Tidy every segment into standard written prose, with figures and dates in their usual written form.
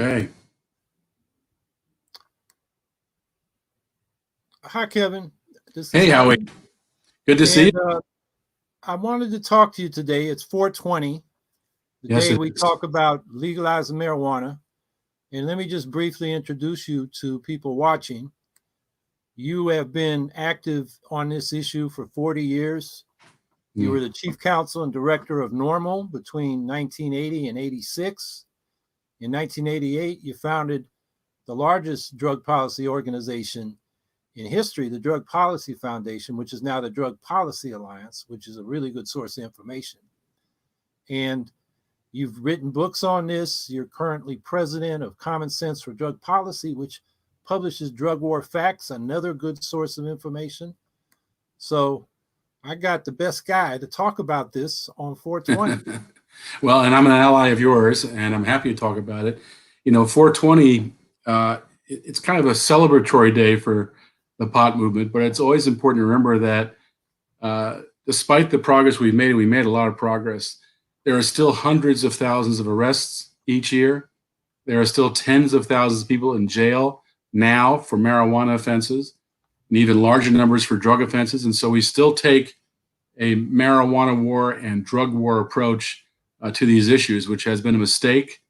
Okay. Hi, Kevin. Hey, Howie. Good to see you. I wanted to talk to you today. It's 420, the day we talk about legalizing marijuana. And let me just briefly introduce you to people watching. You have been active on this issue for 40 years. You were the chief counsel and director of NORML between 1980 and 86. In 1988, you founded the largest drug policy organization in history, the Drug Policy Foundation, which is now the Drug Policy Alliance, which is a really good source of information. And you've written books on this. You're currently president of Common Sense for Drug Policy, which publishes Drug War Facts, another good source of information. So I got the best guy to talk about this on 420. Well, and I'm an ally of yours, and I'm happy to talk about it. 420, it's kind of a celebratory day for the pot movement, but it's always important to remember that despite the progress we made a lot of progress. There are still hundreds of thousands of arrests each year. There are still tens of thousands of people in jail now for marijuana offenses, and even larger numbers for drug offenses. And so we still take a marijuana war and drug war approach to these issues, which has been a mistake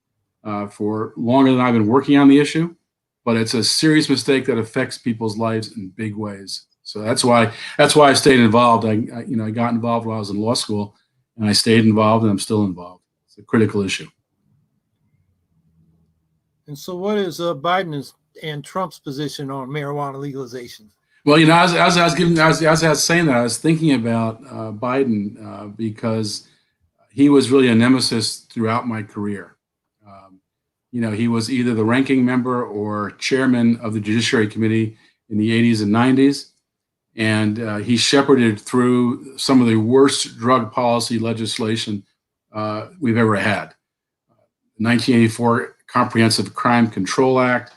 for longer than I've been working on the issue. But it's a serious mistake that affects people's lives in big ways. So that's why I stayed involved. I got involved when I was in law school, and I stayed involved, and I'm still involved. It's a critical issue. And so, what is Biden's and Trump's position on marijuana legalization? Well, as I was saying that, I was thinking about Biden because he was really a nemesis throughout my career. He was either the ranking member or chairman of the Judiciary Committee in the 80s and 90s. And he shepherded through some of the worst drug policy legislation we've ever had. The 1984 Comprehensive Crime Control Act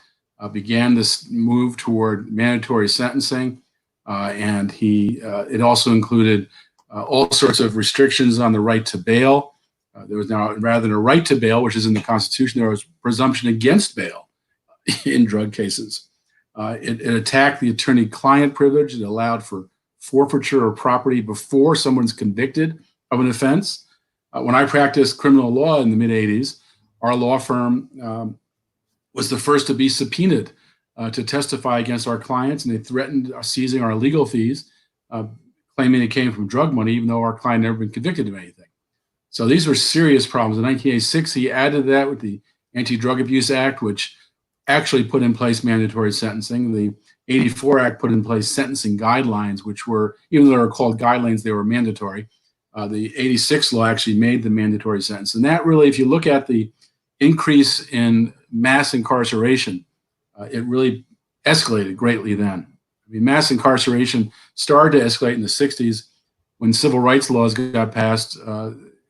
began this move toward mandatory sentencing, and it also included all sorts of restrictions on the right to bail. There was now, rather than a right to bail, which is in the Constitution, there was presumption against bail in drug cases. It attacked the attorney-client privilege. It allowed for forfeiture of property before someone's convicted of an offense. When I practiced criminal law in the mid-'80s, our law firm was the first to be subpoenaed to testify against our clients, and they threatened seizing our legal fees, claiming it came from drug money, even though our client had never been convicted of anything. So these were serious problems. In 1986, he added that with the Anti-Drug Abuse Act, which actually put in place mandatory sentencing. The 84 Act put in place sentencing guidelines, which were, even though they were called guidelines, they were mandatory. The 86 law actually made the mandatory sentence. And that really, if you look at the increase in mass incarceration, it really escalated greatly then. I mean, mass incarceration started to escalate in the 60s when civil rights laws got passed.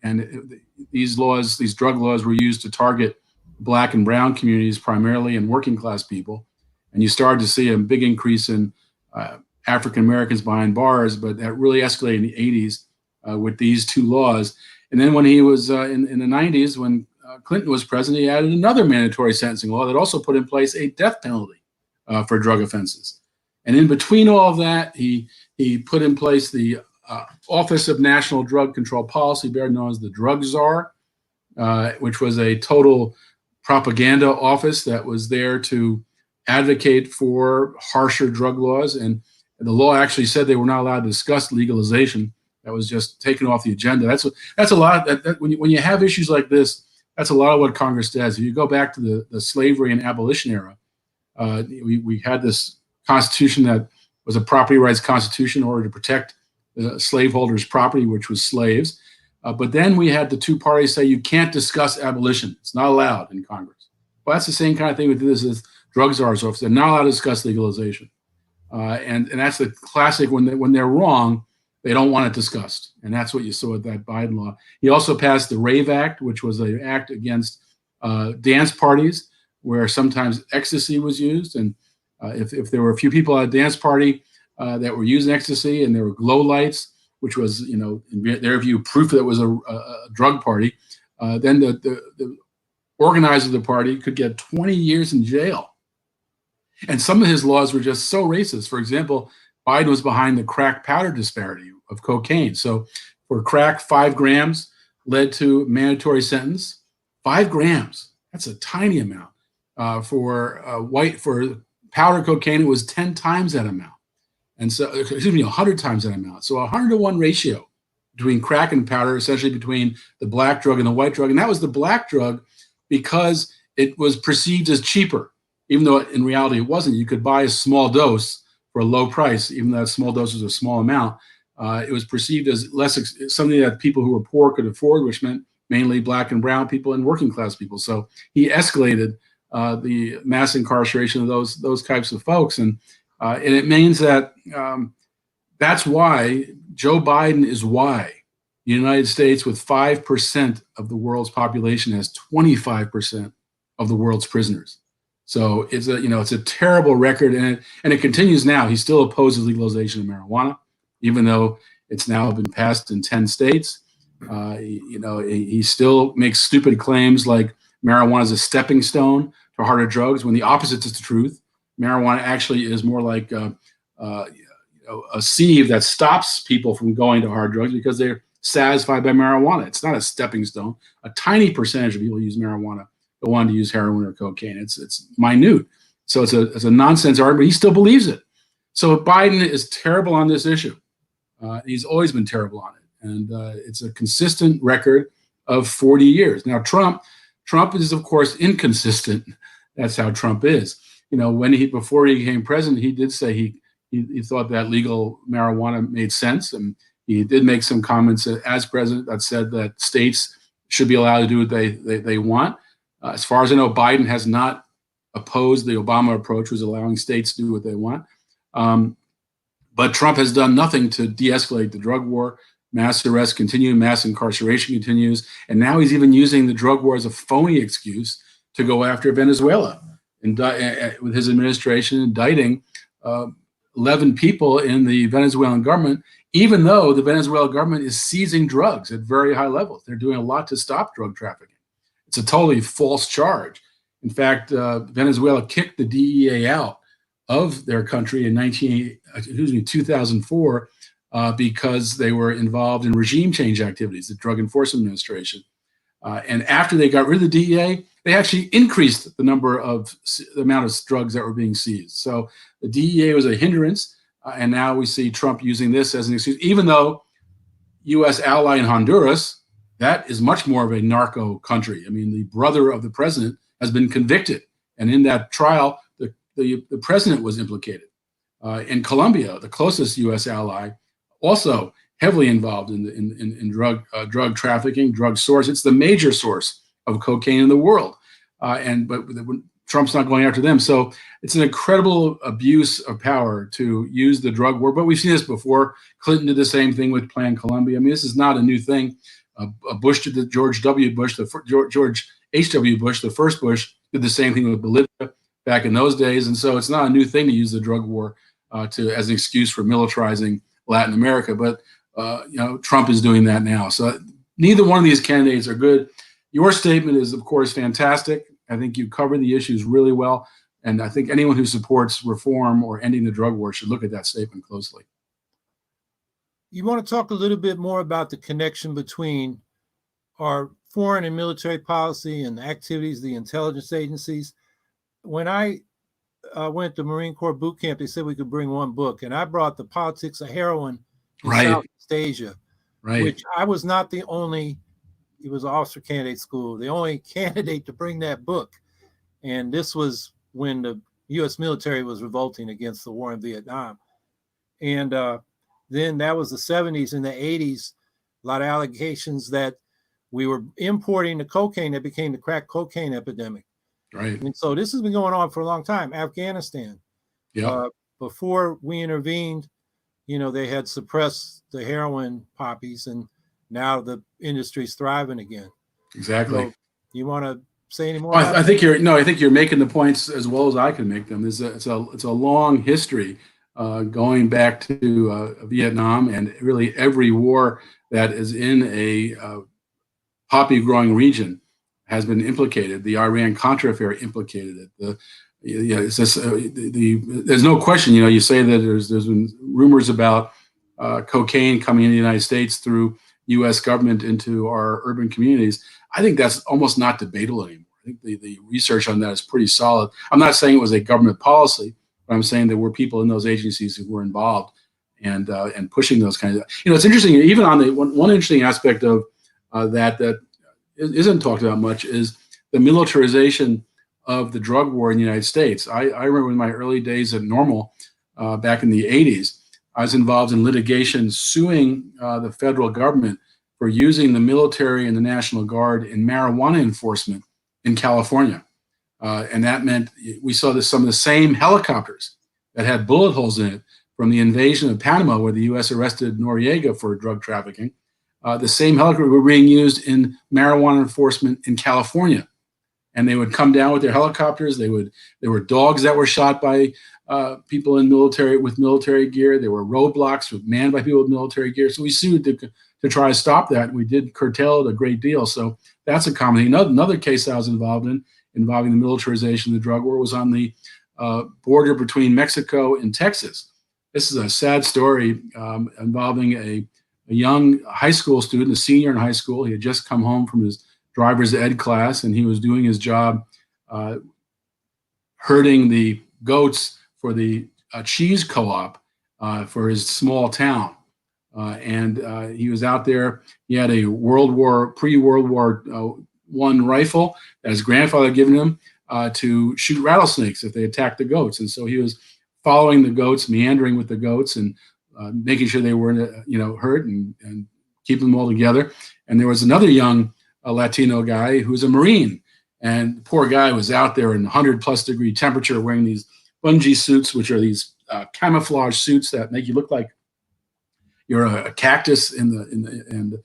And these drug laws were used to target Black and brown communities primarily, and working class people. And you started to see a big increase in African Americans behind bars, but that really escalated in the 80s with these two laws. And then when he was in the 90s, when Clinton was president, he added another mandatory sentencing law that also put in place a death penalty for drug offenses. And in between all of that, he put in place the Office of National Drug Control Policy, better known as the Drug Czar, which was a total propaganda office that was there to advocate for harsher drug laws. And the law actually said they were not allowed to discuss legalization. That was just taken off the agenda. That's a lot. When you have issues like this, that's a lot of what Congress does. If you go back to the slavery and abolition era, we had this constitution that was a property rights constitution in order to protect slaveholders' property, which was slaves. But then we had the two parties say you can't discuss abolition. It's not allowed in Congress. Well, that's the same kind of thing with this drug czar's office. They're not allowed to discuss legalization. And that's the classic, when they're wrong, they don't want it discussed. And that's what you saw with that Biden law. He also passed the RAVE Act, which was an act against dance parties where sometimes ecstasy was used. And if there were a few people at a dance party that were using ecstasy and there were glow lights, which was, in their view, proof that it was a drug party, then the organizer of the party could get 20 years in jail. And some of his laws were just so racist. For example, Biden was behind the crack powder disparity of cocaine. So for crack, 5 grams led to mandatory sentence. 5 grams, that's a tiny amount. For powder cocaine, it was 10 times that amount. And so, 100 times that amount. So 100-to-1 ratio between crack and powder, essentially between the black drug and the white drug. And that was the black drug because it was perceived as cheaper, even though in reality it wasn't. You could buy a small dose for a low price, even though that small dose was a small amount. It was perceived as something that people who were poor could afford, which meant mainly black and brown people and working class people. So he escalated the mass incarceration of those types of folks, and it means that that's why Joe Biden is why the United States, with 5% of the world's population, has 25% of the world's prisoners. So it's a terrible record, and it continues now. He still opposes legalization of marijuana, even though it's now been passed in 10 states. He still makes stupid claims like marijuana is a stepping stone to harder drugs, when the opposite is the truth. Marijuana actually is more like a sieve that stops people from going to hard drugs because they're satisfied by marijuana. It's not a stepping stone. A tiny percentage of people who use marijuana go on to use heroin or cocaine. It's minute. So it's a nonsense argument, but he still believes it. So Biden is terrible on this issue. He's always been terrible on it. And it's a consistent record of 40 years. Now, Trump is, of course, inconsistent. That's how Trump is. Before he became president, he did say he thought that legal marijuana made sense. And he did make some comments as president that said that states should be allowed to do what they want. As far as I know, Biden has not opposed the Obama approach, was allowing states to do what they want. But Trump has done nothing to de-escalate the drug war. Mass arrests continue, mass incarceration continues, and now he's even using the drug war as a phony excuse to go after Venezuela, with his administration indicting 11 people in the Venezuelan government, even though the Venezuelan government is seizing drugs at very high levels. They're doing a lot to stop drug trafficking. It's a totally false charge. In fact, Venezuela kicked the DEA out of their country in 2004 because they were involved in regime change activities, the Drug Enforcement Administration. And after they got rid of the DEA, they actually increased the amount of drugs that were being seized. So the DEA was a hindrance, and now we see Trump using this as an excuse, even though U.S. ally in Honduras, that is much more of a narco country. I mean, the brother of the president has been convicted, and in that trial, the president was implicated. In Colombia, the closest U.S. ally, also heavily involved in drug trafficking, drug source. It's the major source of cocaine in the world, but Trump's not going after them. So it's an incredible abuse of power to use the drug war. But we've seen this before. Clinton did the same thing with Plan Colombia. I mean, this is not a new thing. Bush did the George W. Bush, George H.W. Bush, the first Bush, did the same thing with Bolivia back in those days. And so it's not a new thing to use the drug war as an excuse for militarizing Latin America. But Trump is doing that now. So neither one of these candidates are good. Your statement is, of course, fantastic. I think you covered the issues really well. And I think anyone who supports reform or ending the drug war should look at that statement closely. You want to talk a little bit more about the connection between our foreign and military policy and the activities of the intelligence agencies? When I went to Marine Corps boot camp, they said we could bring one book, and I brought The Politics of Heroin in Southeast Asia, which I was not the only, it was an officer candidate school, the only candidate to bring that book. And this was when the U.S. military was revolting against the war in Vietnam. And then that was the 70s and the 80s, a lot of allegations that we were importing the cocaine that became the crack cocaine epidemic. Right. And so this has been going on for a long time. Afghanistan. Yeah. Before we intervened, they had suppressed the heroin poppies, and now the industry's thriving again. Exactly. So you want to say any more? I think you're making the points as well as I can make them. It's a long history going back to Vietnam, and really every war that is in a poppy growing region has been implicated. The Iran-Contra affair implicated it. It's just, there's no question. You say that there's been rumors about cocaine coming into the United States through U.S. government into our urban communities. I think that's almost not debatable anymore. I think the research on that is pretty solid. I'm not saying it was a government policy, but I'm saying there were people in those agencies who were involved and pushing those kinds of. It's interesting. Even on the one interesting aspect of that isn't talked about much is the militarization of the drug war in the United States. I remember in my early days at Normal back in the 80s, I was involved in litigation suing the federal government for using the military and the National Guard in marijuana enforcement in California. And that meant we saw some of the same helicopters that had bullet holes in it from the invasion of Panama, where the U.S. arrested Noriega for drug trafficking. The same helicopters were being used in marijuana enforcement in California. And they would come down with their helicopters. There were dogs that were shot by people with military gear. There were roadblocks manned by people with military gear. So we sued to try to stop that. We did curtail it a great deal. So that's a common thing. Another case I was involved in involving the militarization of the drug war was on the border between Mexico and Texas. This is a sad story involving a young high school student, a senior in high school. He had just come home from his driver's ed class, and he was doing his job herding the goats for the cheese co-op for his small town. And he was out there. He had a pre-World War I rifle that his grandfather had given him to shoot rattlesnakes if they attacked the goats. And so he was following the goats, meandering with the goats, and making sure they weren't, hurt and keeping them all together. And there was another young Latino guy who was a Marine, and the poor guy was out there in 100+ degree temperature wearing these bungee suits, which are these camouflage suits that make you look like you're a cactus that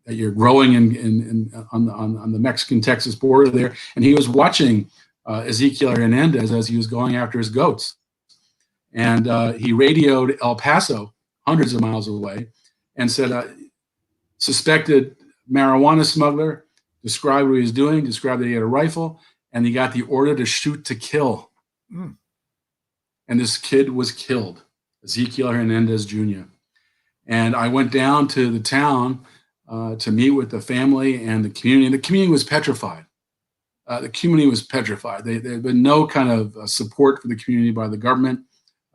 you're growing on the Mexican-Texas border there. And he was watching Ezekiel Hernandez as he was going after his goats. And he radioed El Paso, hundreds of miles away, and said, suspected marijuana smuggler, described what he was doing, described that he had a rifle, and he got the order to shoot to kill. Mm. And this kid was killed, Ezekiel Hernandez Jr. And I went down to the town to meet with the family and the community. And the community was petrified. There had been no kind of support for the community by the government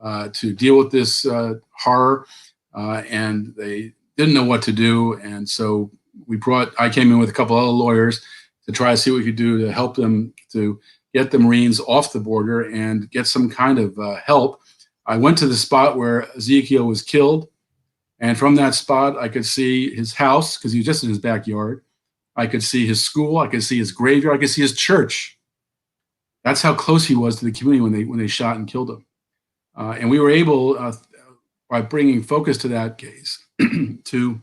to deal with this horror, and they didn't know what to do. And so I came in with a couple other lawyers to try to see what we could do to help them to get the Marines off the border and get some kind of help. I went to the spot where Ezekiel was killed. And from that spot, I could see his house because he was just in his backyard. I could see his school. I could see his graveyard. I could see his church. That's how close he was to the community when they shot and killed him. And we were able, by bringing focus to that case, to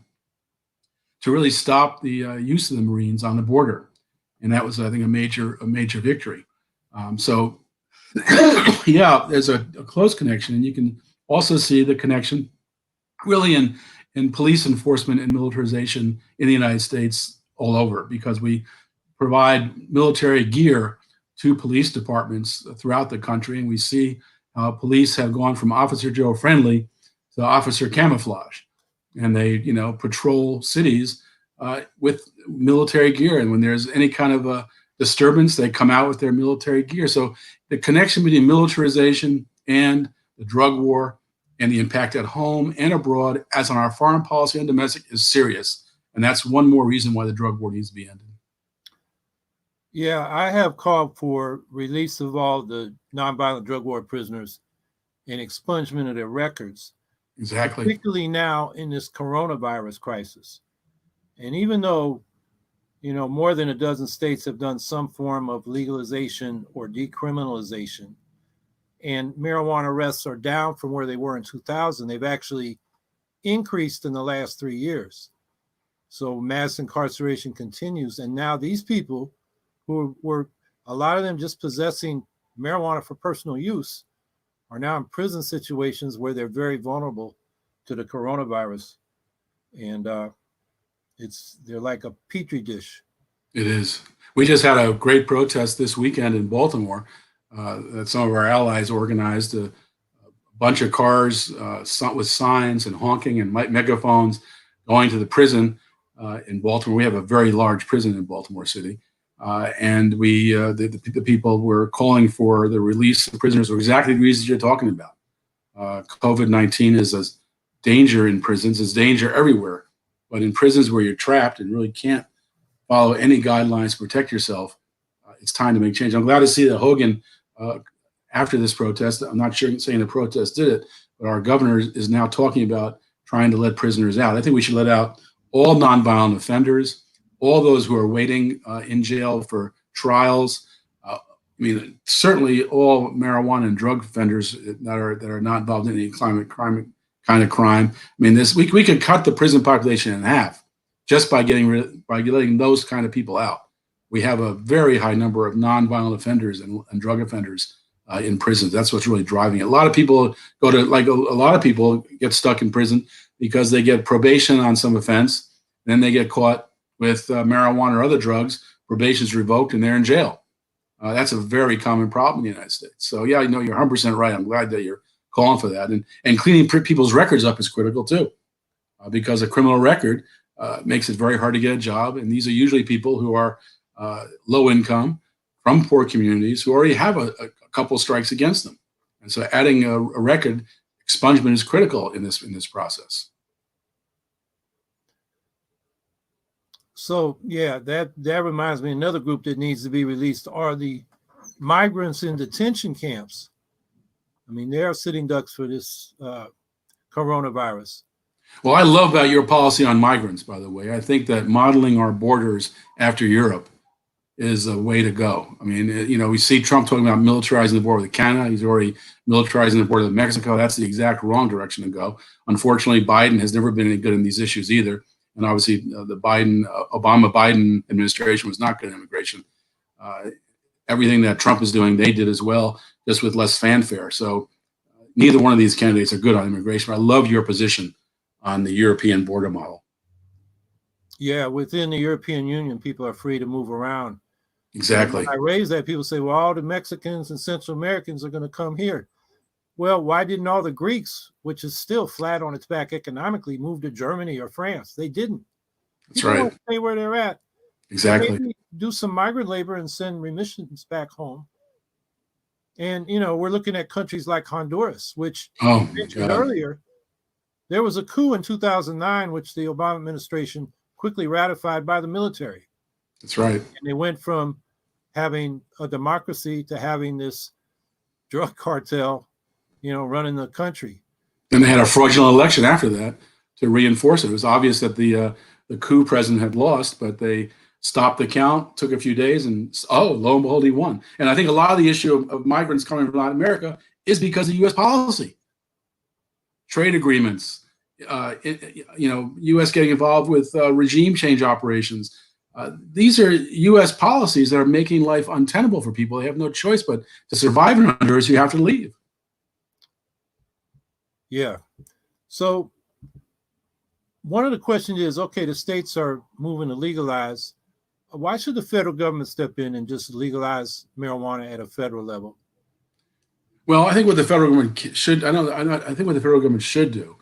really stop the use of the Marines on the border. And that was, I think, a major victory. So, yeah, there's a close connection. And you can also see the connection really in police enforcement and militarization in the United States all over, because we provide military gear to police departments throughout the country. And we see how police have gone from Officer Joe friendly to Officer camouflage. And they, patrol cities with military gear. And when there's any kind of a disturbance, they come out with their military gear. So the connection between militarization and the drug war and the impact at home and abroad, as on our foreign policy and domestic, is serious. And that's one more reason why the drug war needs to be ended. Yeah, I have called for release of all the nonviolent drug war prisoners and expungement of their records. Exactly. Particularly now in this coronavirus crisis. And even though, more than a dozen states have done some form of legalization or decriminalization, and marijuana arrests are down from where they were in 2000, they've actually increased in the last 3 years. So mass incarceration continues. And now these people who were, a lot of them just possessing marijuana for personal use, are now in prison situations where they're very vulnerable to the coronavirus. And they're like a petri dish. It is. We just had a great protest this weekend in Baltimore that some of our allies organized. A bunch of cars with signs and honking and megaphones going to the prison in Baltimore. We have a very large prison in Baltimore City. And the people were calling for the release of prisoners for exactly the reasons you're talking about. COVID-19 is a danger in prisons, it's danger everywhere. But in prisons where you're trapped and really can't follow any guidelines to protect yourself, it's time to make change. I'm glad to see that Hogan, after this protest, I'm not sure saying the protest did it, but our governor is now talking about trying to let prisoners out. I think we should let out all nonviolent offenders, all those who are waiting in jail for trials. I mean, certainly all marijuana and drug offenders that are not involved in any kind of crime. I mean, we could cut the prison population in half just by letting those kind of people out. We have a very high number of nonviolent offenders and drug offenders in prisons. That's what's really driving it. A lot of people get stuck in prison because they get probation on some offense, then they get caught with marijuana or other drugs. Probation is revoked and they're in jail. That's a very common problem in the United States. So yeah, you're 100% right. I'm glad that you're calling for that. And cleaning people's records up is critical too, because a criminal record makes it very hard to get a job. And these are usually people who are low income, from poor communities, who already have a couple strikes against them. And so adding a record expungement is critical in this process. So yeah, that reminds me, another group that needs to be released are the migrants in detention camps. I mean, they are sitting ducks for this coronavirus. Well, I love about your policy on migrants, by the way. I think that modeling our borders after Europe is a way to go. I mean, we see Trump talking about militarizing the border with Canada. He's already militarizing the border with Mexico. That's the exact wrong direction to go. Unfortunately, Biden has never been any good in these issues either. And obviously, the Obama-Biden administration was not good at immigration. Everything that Trump is doing, they did as well, just with less fanfare. So neither one of these candidates are good on immigration. I love your position on the European border model. Yeah, within the European Union, people are free to move around. Exactly. When I raise that, people say, well, all the Mexicans and Central Americans are going to come here. Well, why didn't all the Greeks, which is still flat on its back economically, move to Germany or France? They didn't. That's right. Don't stay where they're at. Exactly. Maybe do some migrant labor and send remissions back home. And, we're looking at countries like Honduras, which I mentioned earlier. There was a coup in 2009, which the Obama administration quickly ratified by the military. That's right. And they went from having a democracy to having this drug cartel, running the country. And they had a fraudulent election after that to reinforce it. It was obvious that the coup president had lost, but they stopped the count, took a few days, and lo and behold, he won. And I think a lot of the issue of migrants coming from Latin America is because of U.S. policy. Trade agreements, U.S. getting involved with regime change operations. These are U.S. policies that are making life untenable for people. They have no choice but to survive in Honduras, you have to leave. Yeah. So one of the questions is, okay, the states are moving to legalize. Why should the federal government step in and just legalize marijuana at a federal level? Well, I think what the federal government should, I think what the federal government should do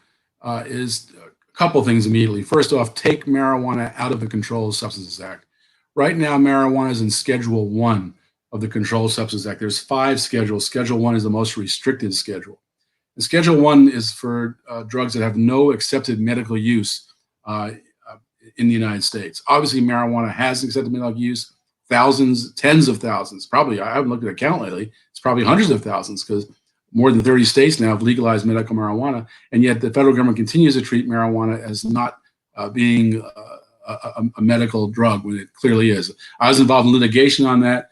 is a couple things immediately. First off, take marijuana out of the Controlled Substances Act. Right now, marijuana is in Schedule 1 of the Controlled Substances Act. There's 5 schedules. Schedule 1 is the most restricted schedule. And Schedule 1 is for drugs that have no accepted medical use in the United States. Obviously, marijuana has accepted medical use, thousands, tens of thousands, probably, I haven't looked at a count lately, it's probably hundreds of thousands, because more than 30 states now have legalized medical marijuana, and yet the federal government continues to treat marijuana as not being a medical drug when it clearly is. I was involved in litigation on that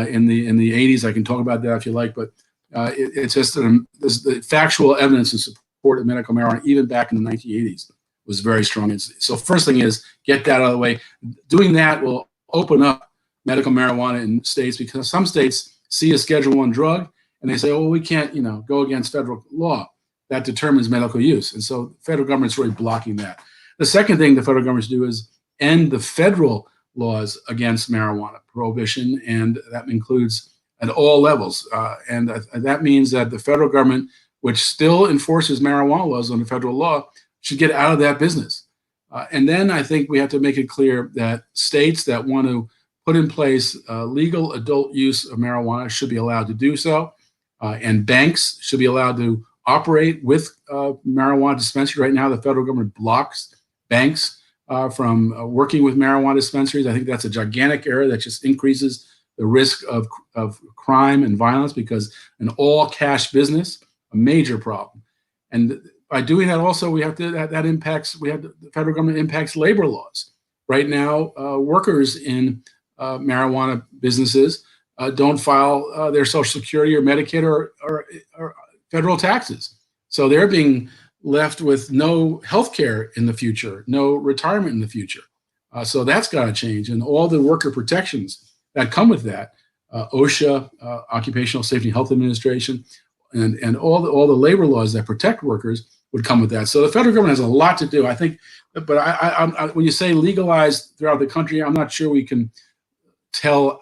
in the 80s. I can talk about that if you like, but it's just the factual evidence in support of medical marijuana, even back in the 1980s, was very strong. So first thing is get that out of the way. Doing that will open up medical marijuana in states, because some states see a Schedule 1 drug and they say, oh, we can't, go against federal law that determines medical use. And so the federal government's really blocking that. The second thing the federal government should do is end the federal laws against marijuana prohibition, and that includes at all levels. And that means that the federal government, which still enforces marijuana laws under federal law, should get out of that business. And then I think we have to make it clear that states that want to put in place legal adult use of marijuana should be allowed to do so. And banks should be allowed to operate with marijuana dispensaries. Right now, the federal government blocks banks from working with marijuana dispensaries. I think that's a gigantic error that just increases the risk of crime and violence, because an all cash business, a major problem. And by doing that, also we have to that impacts. The federal government impacts labor laws. Right now, workers in marijuana businesses don't file their Social Security or Medicaid or federal taxes, so they're being left with no health care in the future, no retirement in the future. So that's got to change, and all the worker protections that come with that, OSHA, Occupational Safety and Health Administration, and all the labor laws that protect workers would come with that. So the federal government has a lot to do, I think. But I when you say legalized throughout the country, I'm not sure we can tell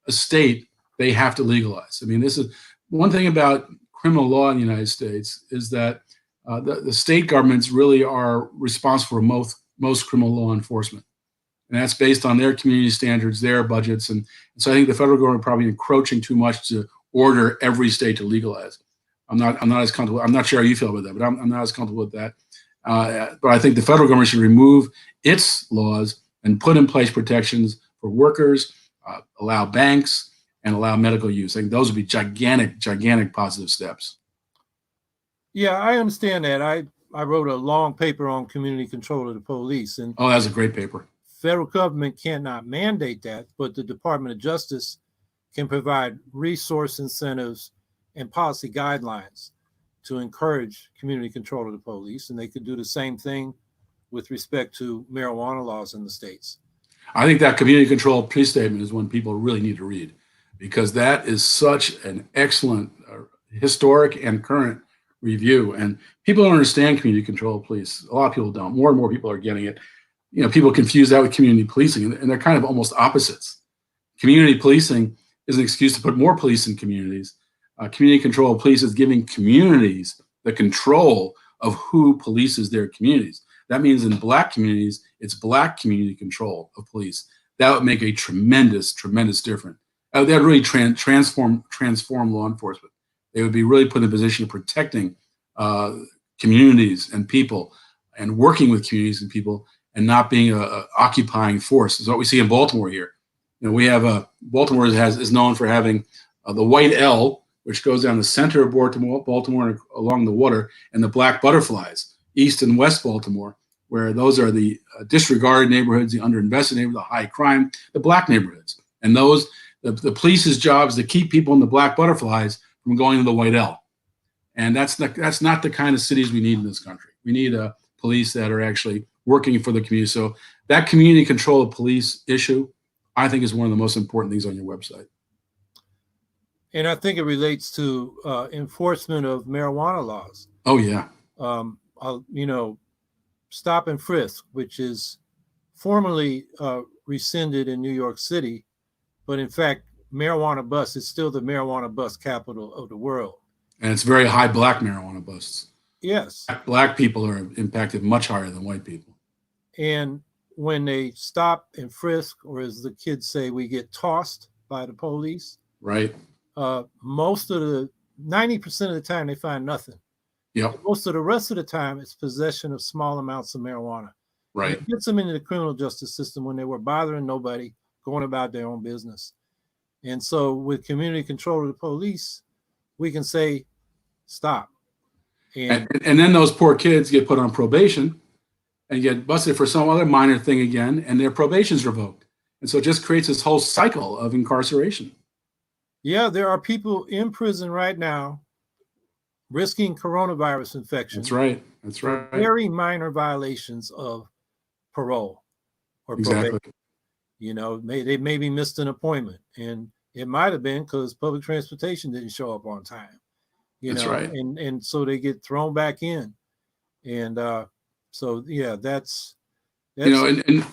a state they have to legalize. I mean, this is one thing about criminal law in the United States, is that the state governments really are responsible for most criminal law enforcement. And that's based on their community standards, their budgets. And so I think the federal government probably encroaching too much to order every state to legalize. I'm not as comfortable. I'm not sure how you feel about that, but I'm not as comfortable with that. But I think the federal government should remove its laws and put in place protections for workers, allow banks, and allow medical use. I think those would be gigantic positive steps. Yeah, I understand that. I wrote a long paper on community control of the police. And oh, that's a great paper. Federal government cannot mandate that, but the Department of Justice can provide resource incentives and policy guidelines to encourage community control of the police. And they could do the same thing with respect to marijuana laws in the states. I think that community control police statement is one people really need to read, because that is such an excellent historic and current review. And people don't understand community control of police. A lot of people don't. More and more people are getting it. You know, people confuse that with community policing, and they're kind of almost opposites. Community policing is an excuse to put more police in communities. Community control of police is giving communities the control of who polices their communities. That means in Black communities, it's Black community control of police. That would make a tremendous difference. That would really transform law enforcement. They would be really put in a position of protecting communities and people, and working with communities and people, and not being a occupying force. Is what we see in Baltimore here. You know, we have Baltimore is known for having the white L, which goes down the center of Baltimore and along the water, and the black butterflies, East and West Baltimore, where those are the disregarded neighborhoods, the underinvested neighborhoods, the high crime, the Black neighborhoods. And those, the police's job is to keep people in the black butterflies from going to the white L. And that's not the kind of cities we need in this country. We need police that are actually working for the community. So that community control of police issue, I think, is one of the most important things on your website. And I think it relates to enforcement of marijuana laws. Oh, yeah. You know, stop and frisk, which is formally rescinded in New York City, but in fact, marijuana bust is still the marijuana bust capital of the world. And it's very high Black marijuana busts. Yes. Black people are impacted much higher than white people. And when they stop and frisk, or as the kids say, we get tossed by the police. Right. Most of the 90% of the time they find nothing. Yep. Most of the rest of the time it's possession of small amounts of marijuana. Right. And it gets them into the criminal justice system when they were bothering nobody, going about their own business. And so with community control of the police, we can say, stop. And then those poor kids get put on probation and get busted for some other minor thing again, and their probation's revoked. And so it just creates this whole cycle of incarceration. Yeah, there are people in prison right now risking coronavirus infection. That's right. That's right. Very minor violations of parole or probation. Exactly. You know, they maybe missed an appointment, and it might have been because public transportation didn't show up on time. That's right. And so they get thrown back in. And so, yeah, that's you know,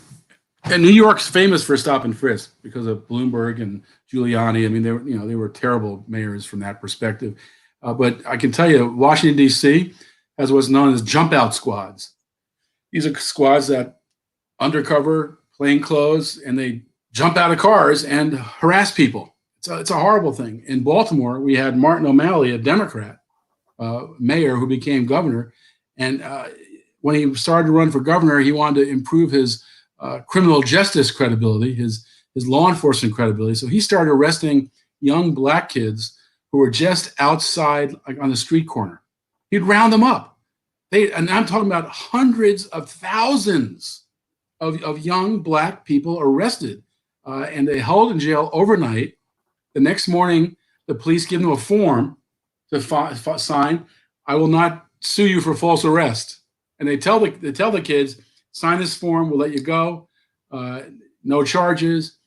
And New York's famous for stop and frisk because of Bloomberg and Giuliani. I mean, they were terrible mayors from that perspective. But I can tell you, Washington D.C. has what's known as jump out squads. These are squads that undercover, plain clothes, and they jump out of cars and harass people. It's a horrible thing. In Baltimore, we had Martin O'Malley, a Democrat mayor who became governor, and when he started to run for governor, he wanted to improve his criminal justice credibility, his law enforcement credibility. So he started arresting young black kids who were just outside, like on the street corner. He'd round them up. And I'm talking about hundreds of thousands of young black people arrested, and they held in jail overnight. The next morning, the police give them a form to sign. I will not sue you for false arrest. And they tell the kids, sign this form, we'll let you go. No charges.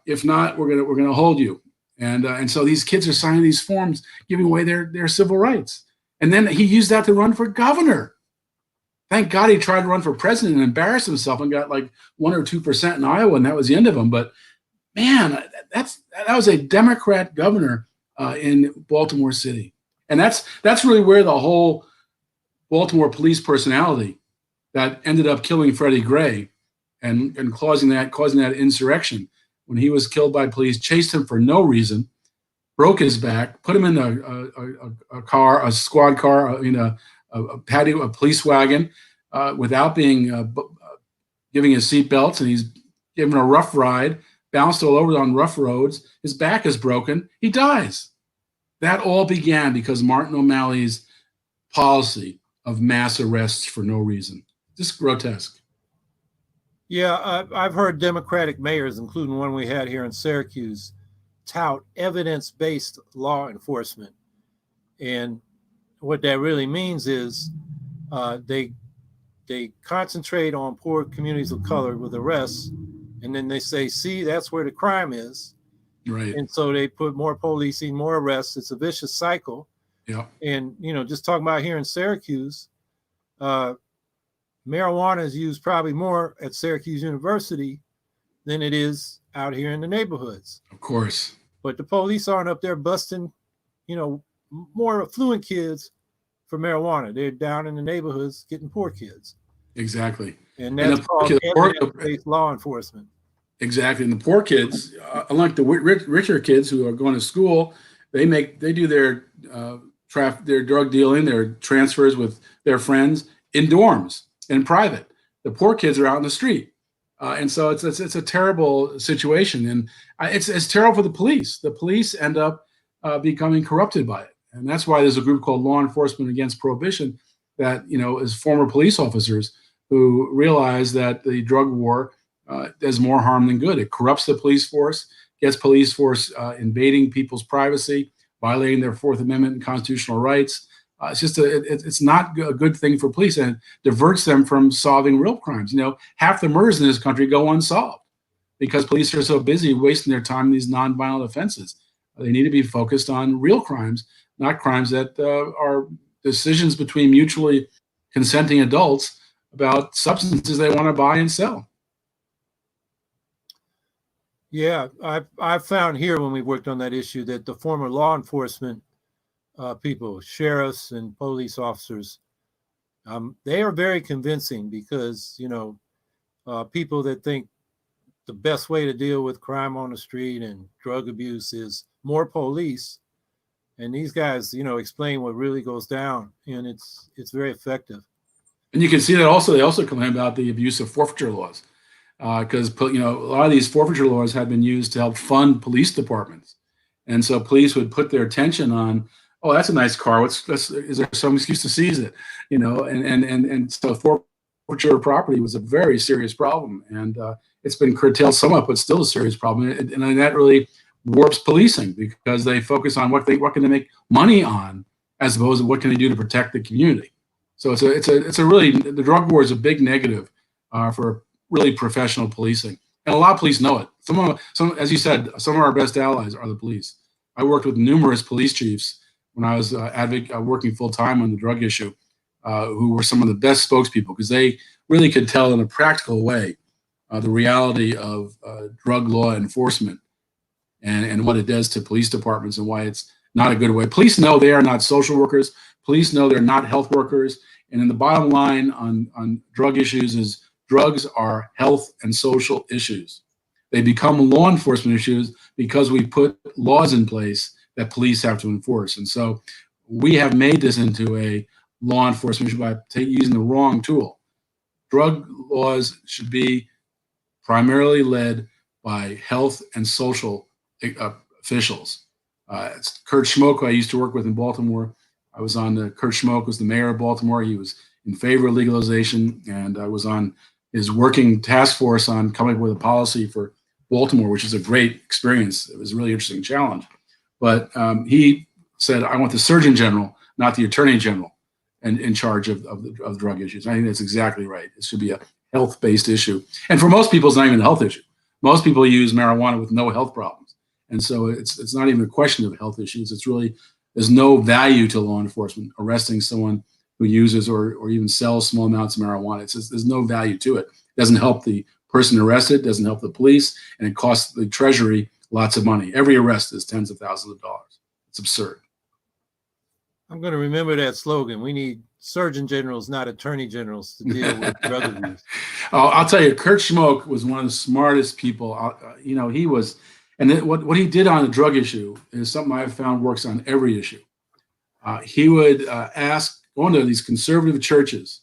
If not, we're gonna hold you. And so these kids are signing these forms, giving away their civil rights. And then he used that to run for governor. Thank God he tried to run for president and embarrassed himself and got like 1 or 2% in Iowa, and that was the end of him. But man, that was a Democrat governor in Baltimore City, and that's really where the whole Baltimore police personality that ended up killing Freddie Gray and causing that insurrection when he was killed by police, chased him for no reason, broke his back, put him in a squad car, in a police wagon, without being giving his seat belts, and he's given a rough ride, bounced all over on rough roads. His back is broken. He dies. That all began because Martin O'Malley's policy of mass arrests for no reason. Just grotesque. Yeah, I've heard Democratic mayors, including one we had here in Syracuse, tout evidence-based law enforcement. And what that really means is they concentrate on poor communities of color with arrests, and then they say, see, that's where the crime is. Right. And so they put more policing, more arrests. It's a vicious cycle. Yeah. And, just talking about here in Syracuse, marijuana is used probably more at Syracuse University than it is out here in the neighborhoods. Of course. But the police aren't up there busting, more affluent kids for marijuana. They're down in the neighborhoods getting poor kids. Exactly. And that's called evidence-based law enforcement. Exactly. And the poor kids, unlike the richer kids who are going to school, they do their drug dealing, their transfers with their friends in dorms, in private. The poor kids are out in the street. And so it's a terrible situation. And it's terrible for the police. The police end up becoming corrupted by it. And that's why there's a group called Law Enforcement Against Prohibition that, is former police officers who realize that the drug war does more harm than good. It corrupts the police force, gets police force invading people's privacy, violating their Fourth Amendment and constitutional rights. It's not a good thing for police, and it diverts them from solving real crimes. Half the murders in this country go unsolved because police are so busy wasting their time in these nonviolent offenses. They need to be focused on real crimes, not crimes that are decisions between mutually consenting adults about substances they want to buy and sell. Yeah, I've found here when we worked on that issue that the former law enforcement people, sheriffs and police officers, they are very convincing because, people that think the best way to deal with crime on the street and drug abuse is more police. And these guys, explain what really goes down, and it's very effective. And you can see that also, they also complain about the abuse of forfeiture laws. Because a lot of these forfeiture laws have been used to help fund police departments, and so police would put their attention on, oh, that's a nice car. Is there some excuse to seize it? And so forfeiture of property was a very serious problem, and it's been curtailed somewhat, but still a serious problem. And that really warps policing because they focus on what can they make money on, as opposed to what can they do to protect the community. So it's a really, the drug war is a big negative for really professional policing, and a lot of police know it. Some, as you said, some of our best allies are the police. I worked with numerous police chiefs when I was working full time on the drug issue, who were some of the best spokespeople because they really could tell in a practical way the reality of drug law enforcement and what it does to police departments and why it's not a good way. Police know they are not social workers. Police know they're not health workers. And then the bottom line on drug issues is drugs are health and social issues. They become law enforcement issues because we put laws in place that police have to enforce. And so we have made this into a law enforcement issue by using the wrong tool. Drug laws should be primarily led by health and social officials. It's Kurt Schmoke, who I used to work with in Baltimore. Kurt Schmoke was the mayor of Baltimore. He was in favor of legalization, and I was on his working task force on coming up with a policy for Baltimore, which is a great experience. It was a really interesting challenge. But he said, I want the Surgeon General, not the Attorney General, in charge of drug issues. I think that's exactly right. It should be a health-based issue. And for most people, it's not even a health issue. Most people use marijuana with no health problems. And so it's not even a question of health issues. It's really, there's no value to law enforcement arresting someone who uses or even sells small amounts of marijuana. There's no value to it. It doesn't help the person arrested, doesn't help the police, and it costs the Treasury lots of money. Every arrest is tens of thousands of dollars. It's absurd. I'm going to remember that slogan. We need surgeon generals, not attorney generals, to deal with drug abuse. I'll tell you, Kurt Schmoke was one of the smartest people. He was, and what he did on the drug issue is something I've found works on every issue. He would go into these conservative churches,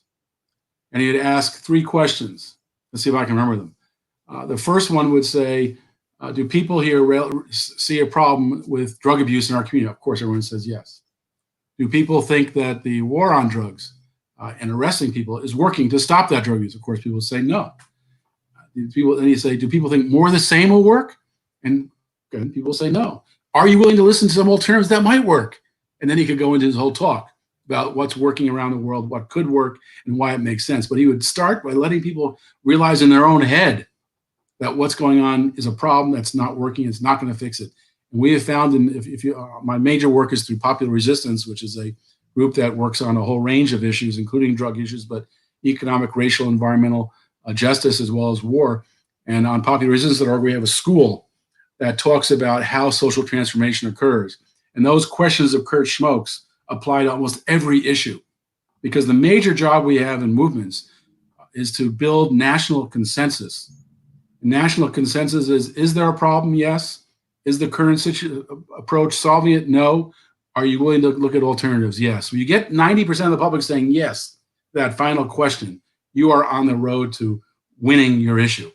and he would ask 3 questions. Let's see if I can remember them. The first one would say, do people here see a problem with drug abuse in our community? Of course, everyone says yes. Do people think that the war on drugs and arresting people is working to stop that drug use? Of course, people say no. Then you say, do people think more of the same will work? And people say no. Are you willing to listen to some alternatives that might work? And then he could go into his whole talk about what's working around the world, what could work, and why it makes sense. But he would start by letting people realize in their own head that what's going on is a problem that's not working. It's not going to fix it. And we have found, my major work is through Popular Resistance, which is a group that works on a whole range of issues, including drug issues, but economic, racial, environmental justice, as well as war. And on popularresistance.org, we have a school that talks about how social transformation occurs. And those questions of Kurt Schmoke's apply to almost every issue, because the major job we have in movements is to build national consensus. National consensus is there a problem? Yes. Is the current approach solving it? No. Are you willing to look at alternatives? Yes. When you get 90% of the public saying yes, that final question, you are on the road to winning your issue.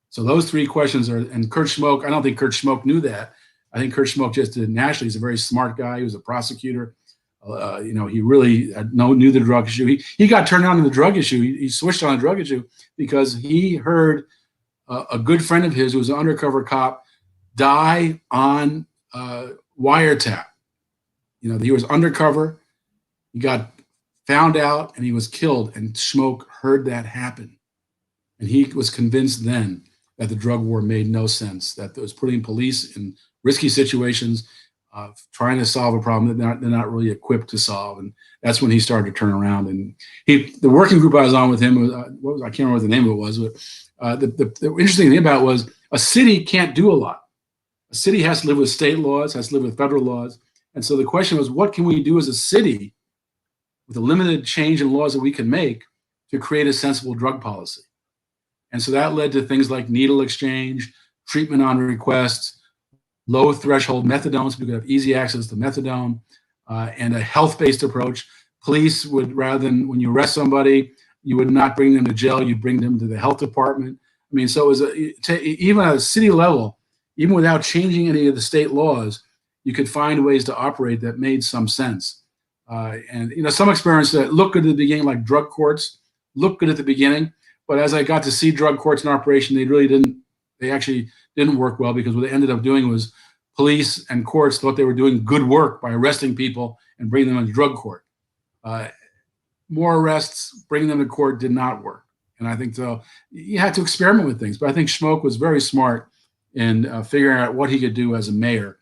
So those 3 questions and Kurt Schmoke, I don't think Kurt Schmoke knew that. I think Kurt Schmoke just did nationally. He's a very smart guy. He was a prosecutor. He really knew the drug issue. He got turned on to the drug issue. He switched on the drug issue because he heard a good friend of his who was an undercover cop die on wiretap. He was undercover. He got found out and he was killed, and Schmoke heard that happen. And he was convinced then that the drug war made no sense, that it was putting police in risky situations, trying to solve a problem that they're not really equipped to solve. And that's when he started to turn around. And the working group I was on with him, I can't remember what the name of it was, but the interesting thing about it was a city can't do a lot. A city has to live with state laws, has to live with federal laws. And so the question was, what can we do as a city with a limited change in laws that we can make to create a sensible drug policy? And so that led to things like needle exchange, treatment on request, low threshold methadone, so we could have easy access to methadone, and a health-based approach. Police would, rather than when you arrest somebody, you would not bring them to jail, you'd bring them to the health department. I mean, so it was even at a city level, even without changing any of the state laws, you could find ways to operate that made some sense. And some experiments that look good at the beginning, like drug courts, look good at the beginning, but as I got to see drug courts in operation, they actually didn't work well, because what they ended up doing was police and courts thought they were doing good work by arresting people and bringing them into drug court. More arrests, bringing them to court did not work. And I think so you had to experiment with things, but I think Schmoke was very smart in figuring out what he could do as a mayor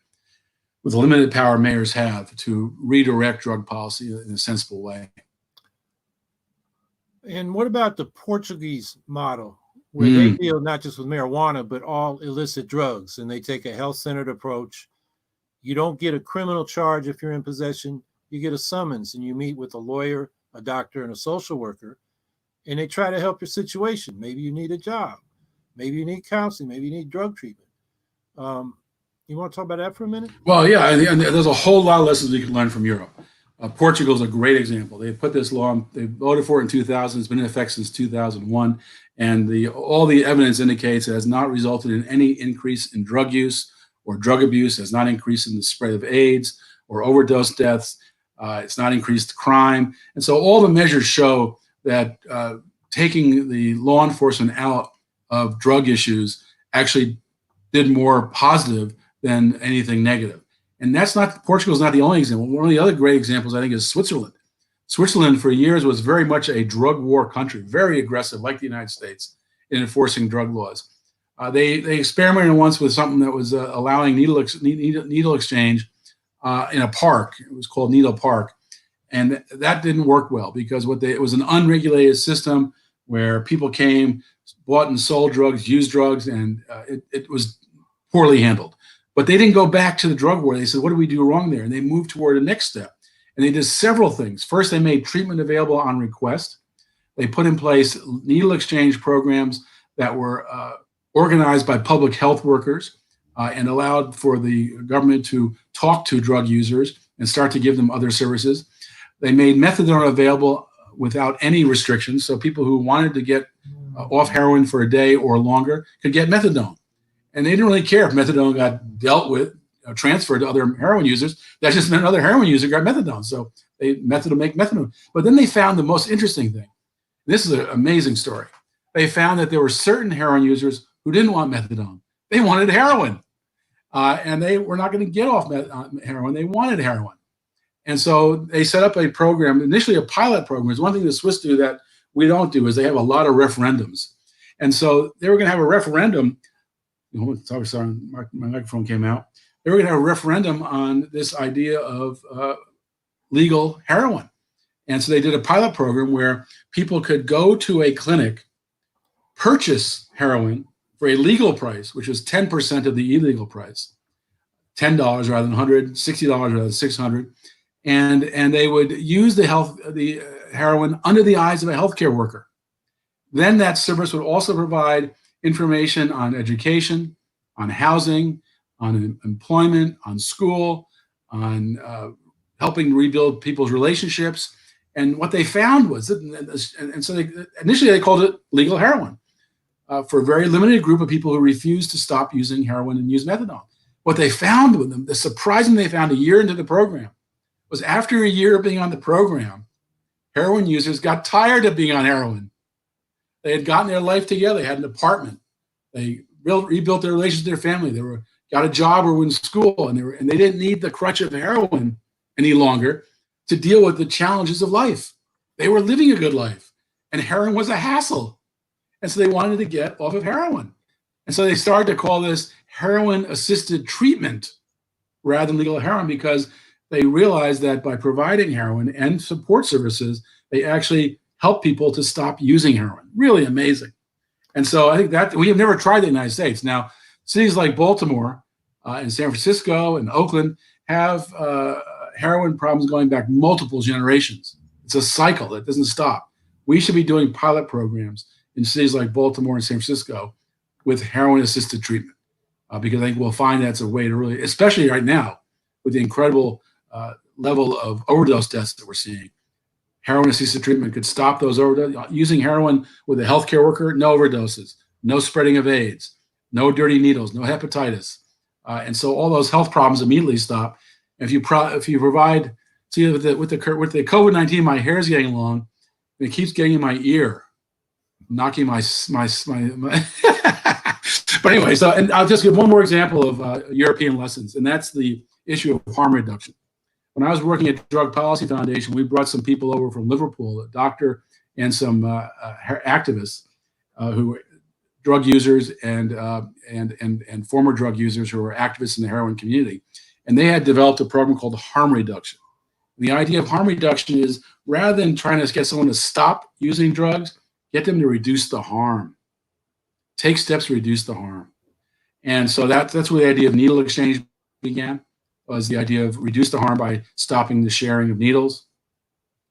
with the limited power mayors have to redirect drug policy in a sensible way. And what about the Portuguese model? where they deal not just with marijuana, but all illicit drugs. And they take a health-centered approach. You don't get a criminal charge if you're in possession. You get a summons, and you meet with a lawyer, a doctor, and a social worker, and they try to help your situation. Maybe you need a job. Maybe you need counseling. Maybe you need drug treatment. You want to talk about that for a minute? Well, yeah, and there's a whole lot of lessons we can learn from Europe. Portugal is a great example. They put this law, they voted for it in 2000. It's been in effect since 2001. And all the evidence indicates it has not resulted in any increase in drug use or drug abuse. It has not increased in the spread of AIDS or overdose deaths. It's not increased crime. And so all the measures show that taking the law enforcement out of drug issues actually did more positive than anything negative. And Portugal is not the only example. One of the other great examples, I think, is Switzerland. Switzerland for years was very much a drug war country, very aggressive, like the United States, in enforcing drug laws. They experimented once with something that was allowing needle exchange in a park. It was called Needle Park. And that didn't work well because it was an unregulated system where people came, bought and sold drugs, used drugs, and it was poorly handled. But they didn't go back to the drug war. They said, what did we do wrong there? And they moved toward the next step. And they did several things. First, they made treatment available on request. They put in place needle exchange programs that were organized by public health workers and allowed for the government to talk to drug users and start to give them other services. They made methadone available without any restrictions. So people who wanted to get off heroin for a day or longer could get methadone. And they didn't really care if methadone got dealt with, transferred to other heroin users. That just meant another heroin user got methadone. So they make methadone. But then they found the most interesting thing. This is an amazing story. They found that there were certain heroin users who didn't want methadone. They wanted heroin. And they were not going to get off heroin. They wanted heroin. And so they set up a program, initially a pilot program. There's one thing the Swiss do that we don't do is they have a lot of referendums. And so they were going to have a referendum. Sorry, my microphone came out. They were going to have a referendum on this idea of legal heroin. And so they did a pilot program where people could go to a clinic, purchase heroin for a legal price, which was 10% of the illegal price, $10 rather than $100, $60 rather than $600. And they would use the heroin under the eyes of a healthcare worker. Then that service would also provide information on education, on housing, on employment, on school, on helping rebuild people's relationships. And what they found was, initially they called it legal heroin for a very limited group of people who refused to stop using heroin and use methadone. What they found with them, the surprising they found a year into the program, was after a year of being on the program, heroin users got tired of being on heroin. They had gotten their life together. They had an apartment. They rebuilt their relations with their family. They got a job or were in school, and they didn't need the crutch of heroin any longer to deal with the challenges of life. They were living a good life, and heroin was a hassle. And so they wanted to get off of heroin. And so they started to call this heroin-assisted treatment rather than legal heroin because they realized that by providing heroin and support services, they actually help people to stop using heroin. Really amazing. And so I think that we have never tried that in the United States. Now, cities like Baltimore and San Francisco and Oakland have heroin problems going back multiple generations. It's a cycle that doesn't stop. We should be doing pilot programs in cities like Baltimore and San Francisco with heroin-assisted treatment because I think we'll find that's a way to really, especially right now, with the incredible level of overdose deaths that we're seeing. Heroin-assisted treatment could stop those overdoses. Using heroin with a healthcare worker, no overdoses, no spreading of AIDS, no dirty needles, no hepatitis, and so all those health problems immediately stop. If you provide, see with the COVID-19, my hair's getting long, and it keeps getting in my ear, knocking my But anyway, and I'll just give one more example of European lessons, and that's the issue of harm reduction. When I was working at Drug Policy Foundation, we brought some people over from Liverpool, a doctor and some activists who were drug users and former drug users who were activists in the heroin community. And they had developed a program called harm reduction. And the idea of harm reduction is rather than trying to get someone to stop using drugs, get them to reduce the harm. take steps to reduce the harm. And so that's where the idea of needle exchange began, was the idea of reduce the harm by stopping the sharing of needles.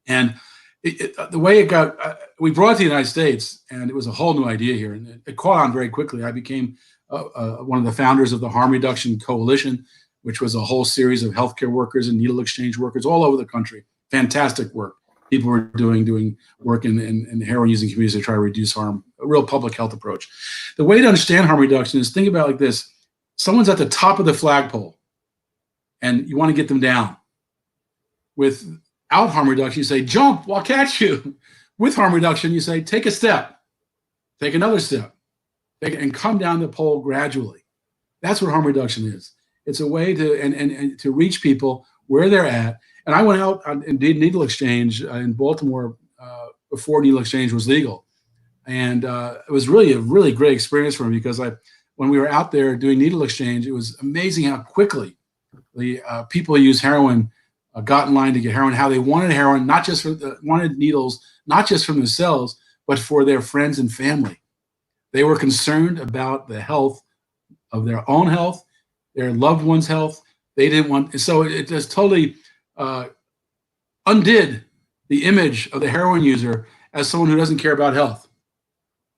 And the way it got, we brought it to the United States, and it was a whole new idea here, and it caught on very quickly. I became one of the founders of the Harm Reduction Coalition, which was a whole series of healthcare workers and needle exchange workers all over the country. Fantastic work. People were doing work in heroin using communities to try to reduce harm, a real public health approach. The way to understand harm reduction is, think about it like this. Someone's at the top of the flagpole, and you want to get them down. Without harm reduction, you say, jump, I'll catch you. With harm reduction, you say, take a step, take another step, and come down the pole gradually. That's what harm reduction is. It's a way to and to reach people where they're at. And I went out and did needle exchange in Baltimore before needle exchange was legal. And it was really a really great experience for me, because when we were out there doing needle exchange, it was amazing how quickly the people who use heroin got in line to get heroin, how they wanted heroin, wanted needles, not just from themselves, but for their friends and family. They were concerned about the health of their own health, their loved ones' health. They didn't want, so it just totally undid the image of the heroin user as someone who doesn't care about health.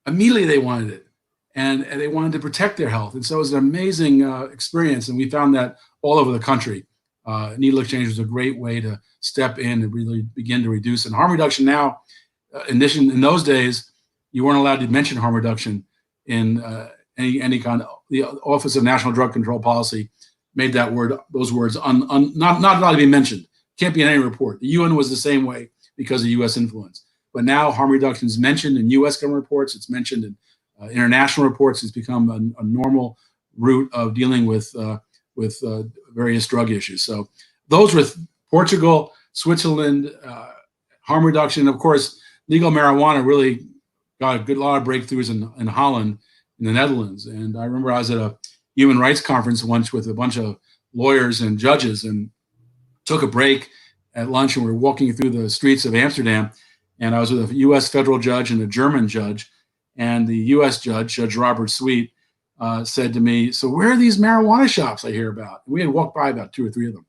Immediately they wanted it, and they wanted to protect their health. And so it was an amazing experience, and we found that all over the country. Needle exchange was a great way to step in and really begin to reduce. And harm reduction now, in those days, you weren't allowed to mention harm reduction in any kind of, the Office of National Drug Control Policy made those words not allowed to be mentioned. Can't be in any report. The UN was the same way because of U.S. influence. But now harm reduction is mentioned in U.S. government reports. It's mentioned in international reports. It's become a normal route of dealing with various drug issues. So those were Portugal, Switzerland, harm reduction. Of course, legal marijuana really got a lot of breakthroughs in Holland, in the Netherlands. And I remember I was at a human rights conference once with a bunch of lawyers and judges, and took a break at lunch, and we were walking through the streets of Amsterdam, and I was with a U.S. federal judge and a German judge, and the U.S. judge, Judge Robert Sweet, said to me, "So where are these marijuana shops I hear about?" And we had walked by about 2 or 3 of them.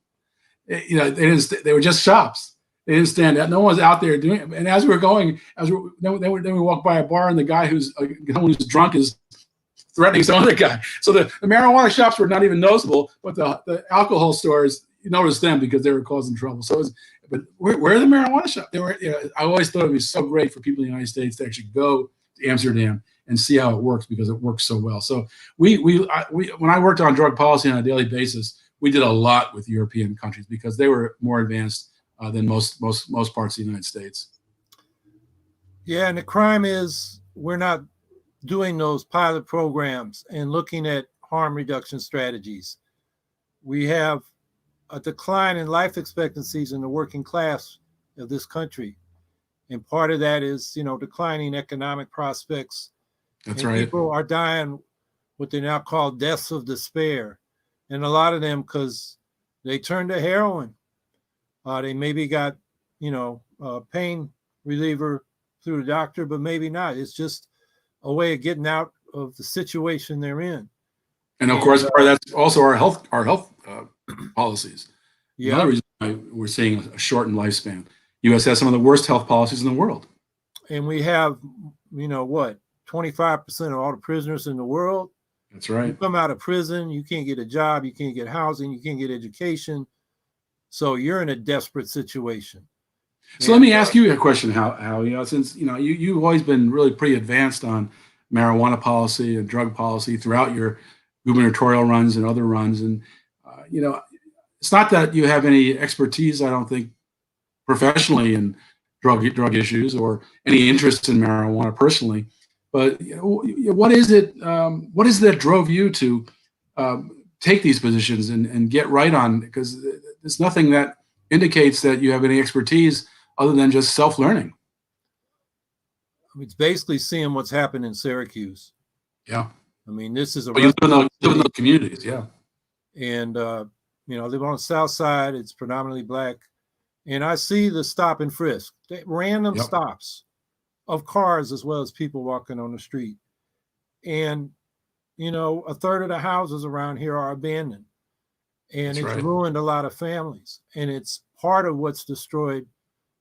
They were just shops. They didn't stand out. No one was out there doing it. And as we were going, then we walked by a bar, and the guy who's drunk is threatening some other guy. So the marijuana shops were not even noticeable, but the alcohol stores, you noticed them because they were causing trouble. So, but where are the marijuana shops? They were. I always thought it would be so great for people in the United States to actually go to Amsterdam and see how it works, because it works so well. So when I worked on drug policy on a daily basis, we did a lot with European countries because they were more advanced than most parts of the United States. Yeah, and the crime is we're not doing those pilot programs and looking at harm reduction strategies. We have a decline in life expectancies in the working class of this country. And part of that is, declining economic prospects. That's and right. People are dying what they now call deaths of despair. And a lot of them because they turned to heroin. They maybe got, a pain reliever through the doctor, but maybe not. It's just a way of getting out of the situation they're in. And of course, that's also our health policies. Yeah. Another reason why we're seeing a shortened lifespan. U.S. has some of the worst health policies in the world. And we have, 25% of all the prisoners in the world. That's right. You come out of prison, you can't get a job, you can't get housing, you can't get education. So you're in a desperate situation. So let me ask you a question, Howie. Since you've always been really pretty advanced on marijuana policy and drug policy throughout your gubernatorial runs and other runs, and it's not that you have any expertise, I don't think, professionally in drug issues or any interest in marijuana personally, but what is it that drove you to take these positions and get right on? Because there's nothing that indicates that you have any expertise other than just self-learning. It's basically seeing what's happened in Syracuse. Yeah. I mean, this is you live in those communities, yeah. And, I live on the South Side. It's predominantly Black. And I see the stop and frisk, random stops of cars as well as people walking on the street. And, you know, a third of the houses around here are abandoned. And That's it's right. ruined a lot of families. And it's part of what's destroyed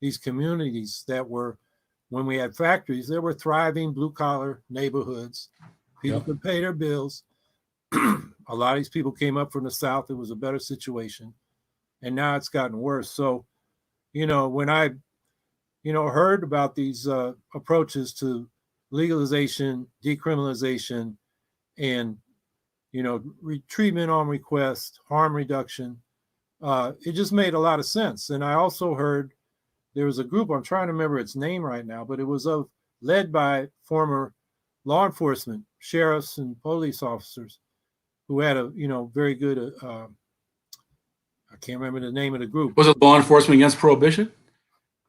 these communities that were, when we had factories, there were thriving blue collar neighborhoods. People Yep. could pay their bills. A lot of these people came up from the South. It was a better situation. And now it's gotten worse. So, you know, when I, you know, heard about these approaches to legalization, decriminalization, and, you know, treatment on request, harm reduction, it just made a lot of sense. And I also heard there was a group, I'm trying to remember its name right now, but it was led by former law enforcement, sheriffs and police officers who had a, you know, very good, I can't remember the name of the group. Was it law enforcement against prohibition?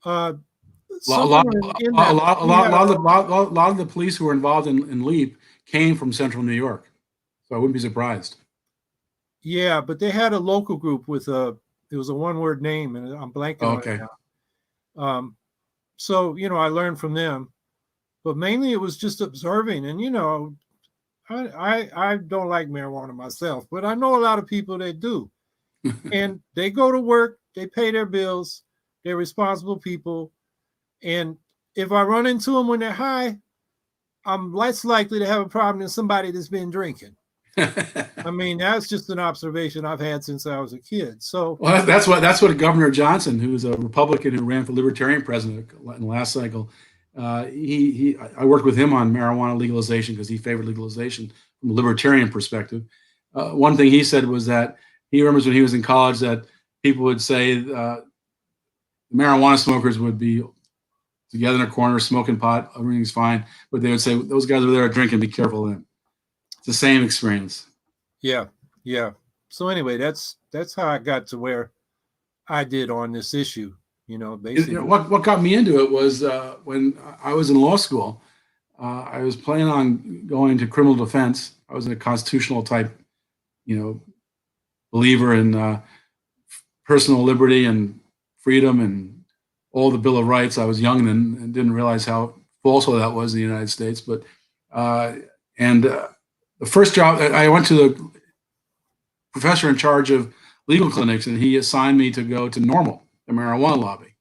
Somewhere A lot in that, of the police who were involved in LEAP came from Central New York, so I wouldn't be surprised. Yeah, but they had a local group with it was a one-word name, and I'm blanking on it now. So, you know, I learned from them, but mainly it was just observing. And, you know, I don't like marijuana myself, but I know a lot of people that do. And they go to work, they pay their bills, they're responsible people. And if I run into them when they're high, I'm less likely to have a problem than somebody that's been drinking. I mean, that's just an observation I've had since I was a kid. So, well, that's what Governor Johnson, who's a Republican who ran for Libertarian president in the last cycle, I worked with him on marijuana legalization because he favored legalization from a libertarian perspective. One thing he said was that he remembers when he was in college that people would say marijuana smokers would be together in a corner smoking pot, everything's fine, but they would say those guys over there are drinking, be careful of them. It's the same experience. Yeah. So anyway, that's how I got to where I did on this issue. You know, basically, what got me into it was when I was in law school. I was planning on going to criminal defense. I was a constitutional type, you know, believer in personal liberty and freedom and all the Bill of Rights. I was young then and didn't realize how false all that was in the United States. But the first job, I went to the professor in charge of legal clinics, and he assigned me to go to Normal, the marijuana lobby.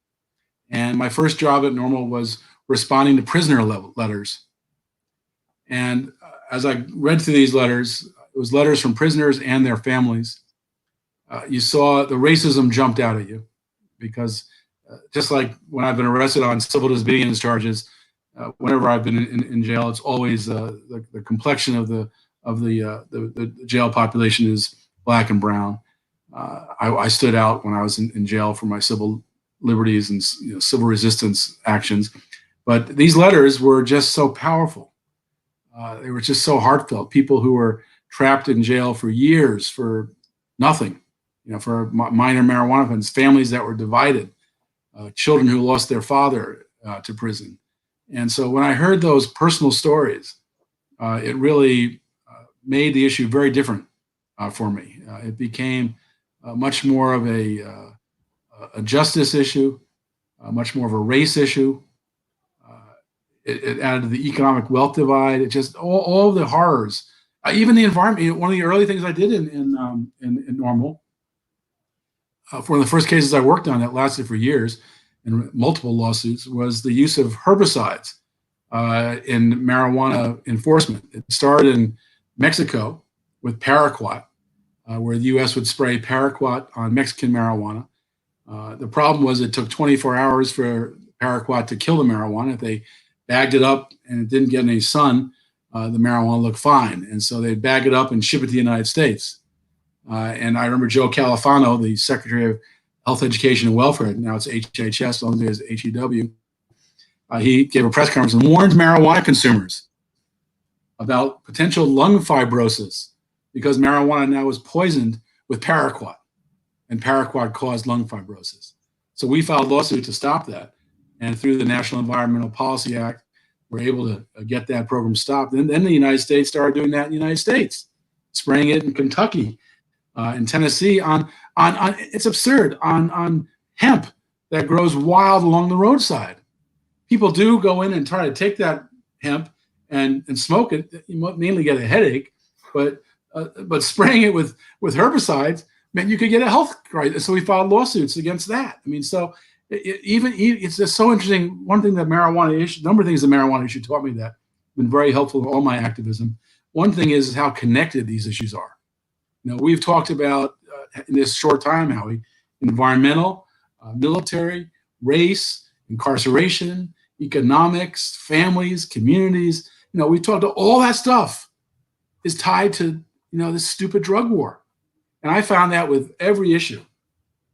And my first job at Normal was responding to prisoner letters. And as I read through these letters, it was letters from prisoners and their families. You saw the racism jumped out at you because just like when I've been arrested on civil disobedience charges, whenever I've been in jail, it's always the complexion of the jail population is black and brown. I stood out when I was in jail for my civil liberties and civil resistance actions. But these letters were just so powerful. They were just so heartfelt. People who were trapped in jail for years for nothing, for minor marijuana offenses, families that were divided, children who lost their father to prison. And so when I heard those personal stories, it really made the issue very different for me. It became much more of a justice issue, much more of a race issue. It added to the economic wealth divide. It just all the horrors, even the environment. One of the early things I did in Normal, one of the first cases I worked on that lasted for years, and multiple lawsuits, was the use of herbicides in marijuana enforcement. It started in Mexico with paraquat, where the U.S. would spray paraquat on Mexican marijuana. The problem was it took 24 hours for paraquat to kill the marijuana. If they bagged it up and it didn't get any sun, the marijuana looked fine. And so they'd bag it up and ship it to the United States. And I remember Joe Califano, the Secretary of Health, Education, and Welfare, now it's HHS, long as HEW, he gave a press conference and warned marijuana consumers about potential lung fibrosis because marijuana now was poisoned with paraquat, and paraquat caused lung fibrosis. So we filed a lawsuit to stop that. And through the National Environmental Policy Act, we're able to get that program stopped. And then the United States started doing that in the United States, spraying it in Kentucky, in Tennessee, on it's absurd, on hemp that grows wild along the roadside. People do go in and try to take that hemp and smoke it, you might mainly get a headache, but spraying it with herbicides meant you could get a health crisis. So we filed lawsuits against that. I mean, so it's just so interesting. One thing that number of things the marijuana issue taught me that have been very helpful in all my activism. One thing is how connected these issues are. We've talked about in this short time, Howie, environmental, military, race, incarceration, economics, families, communities. We've talked about all that stuff is tied to, this stupid drug war. And I found that with every issue.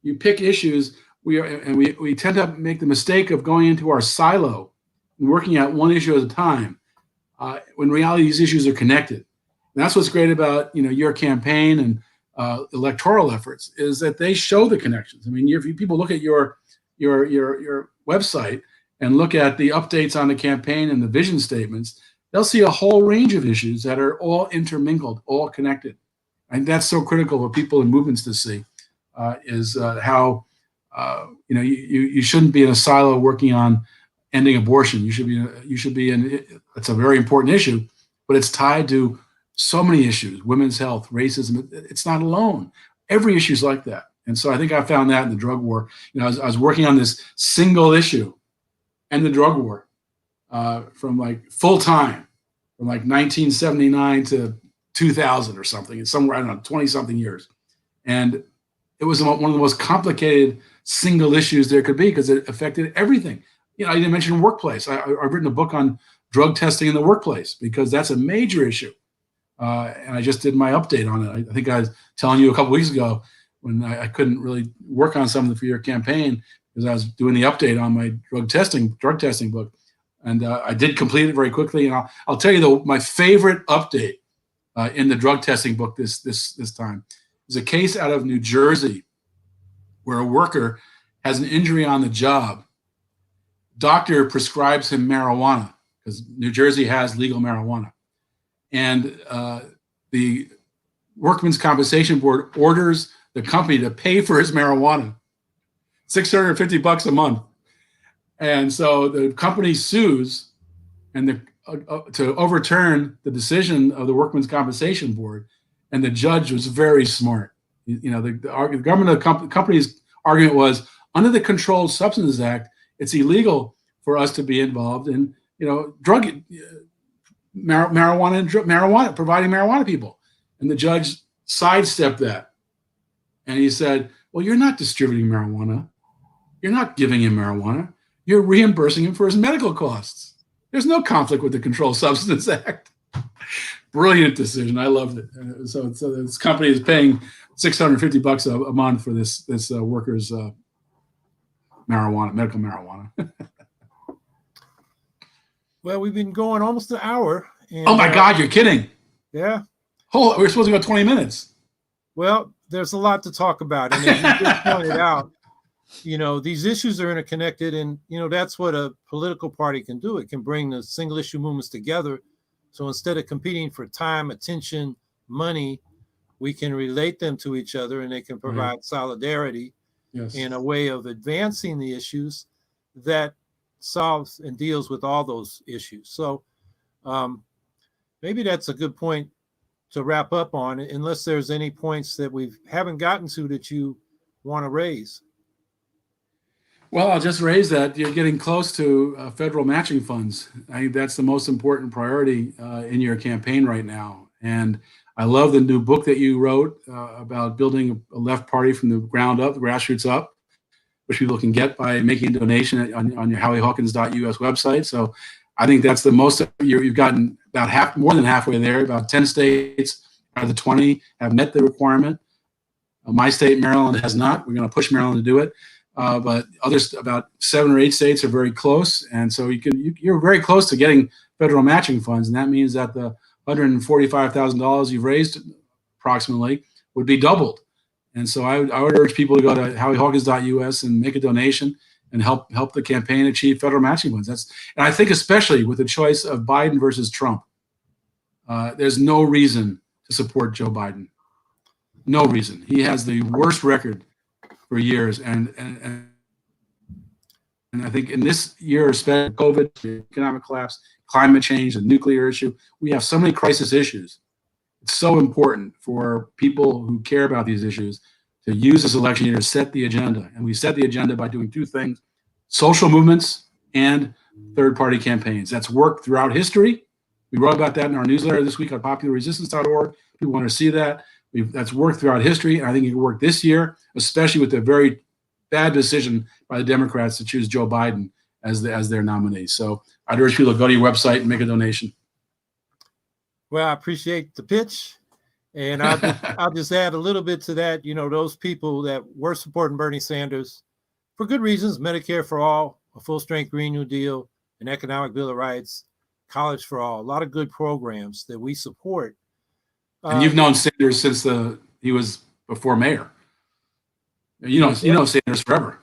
You pick issues, we tend to make the mistake of going into our silo and working at one issue at a time. When in reality, these issues are connected. And that's what's great about, your campaign and electoral efforts is that they show the connections. I mean, if people look at your website and look at the updates on the campaign and the vision statements, they'll see a whole range of issues that are all intermingled, all connected. And that's so critical for people in movements to see is how, you shouldn't be in a silo working on ending abortion. You should be it's a very important issue, but it's tied to so many issues, women's health, racism. It's not alone. Every issue is like that. And so I think I found that in the drug war. I was working on this single issue and the drug war from like full time, from like 1979 to 2000 or something. It's somewhere, I don't know, 20 something years. And it was one of the most complicated single issues there could be because it affected everything. I didn't mention workplace. I've written a book on drug testing in the workplace because that's a major issue. And I just did my update on it. I think I was telling you a couple weeks ago when I couldn't really work on something for your campaign because I was doing the update on my drug testing book. And I did complete it very quickly. And I'll tell you my favorite update in the drug testing book this time is a case out of New Jersey where a worker has an injury on the job. Doctor prescribes him marijuana because New Jersey has legal marijuana. And the Workmen's Compensation Board orders the company to pay for his marijuana, $650 a month. And so the company sues and to overturn the decision of the Workmen's Compensation Board. And the judge was very smart. The government of the company's argument was under the Controlled Substances Act, it's illegal for us to be involved in, marijuana, providing marijuana to people. And the judge sidestepped that. And he said, well, you're not distributing marijuana. You're not giving him marijuana. You're reimbursing him for his medical costs. There's no conflict with the Controlled Substances Act. Brilliant decision. I loved it. So this company is paying $650 a month for this worker's marijuana, medical marijuana. Well, we've been going almost an hour. And, oh my God, you're kidding. Yeah. Oh, we're supposed to go 20 minutes. Well, there's a lot to talk about. And as you just pointed out, these issues are interconnected. And, that's what a political party can do. It can bring the single issue movements together. So instead of competing for time, attention, money, we can relate them to each other and they can provide solidarity in a way of advancing the issues that solves and deals with all those issues. So maybe that's a good point to wrap up on, unless there's any points that we haven't gotten to that you want to raise. Well, I'll just raise that you're getting close to federal matching funds. I think that's the most important priority in your campaign right now. And I love the new book that you wrote about building a left party from the ground up, the grassroots up, which people can get by making a donation on your howiehawkins.us website. So I think that's the most, you've gotten about more than halfway there. About 10 states out of the 20 have met the requirement. My state, Maryland, has not. We're going to push Maryland to do it. But others, about 7 or 8 states are very close. And so you're very close to getting federal matching funds. And that means that the $145,000 you've raised approximately would be doubled. And so I would urge people to go to howiehawkins.us and make a donation and help the campaign achieve federal matching funds. And I think especially with the choice of Biden versus Trump, there's no reason to support Joe Biden. No reason. He has the worst record for years, and I think in this year, especially COVID, economic collapse, climate change, the nuclear issue, we have so many crisis issues. It's so important for people who care about these issues to use this election year to set the agenda. And we set the agenda by doing two things: social movements and third-party campaigns. That's worked throughout history. We wrote about that in our newsletter this week on popularresistance.org. People want to see that. That's worked throughout history, and I think it can work this year, especially with the very bad decision by the Democrats to choose Joe Biden as their nominee. So I'd urge people to go to your website and make a donation. Well, I appreciate the pitch. And I'll just add a little bit to that. You know, those people that were supporting Bernie Sanders for good reasons: Medicare for all, a full-strength Green New Deal, an economic Bill of Rights, college for all, a lot of good programs that we support. And you've known Sanders since he was before mayor. You know Sanders forever.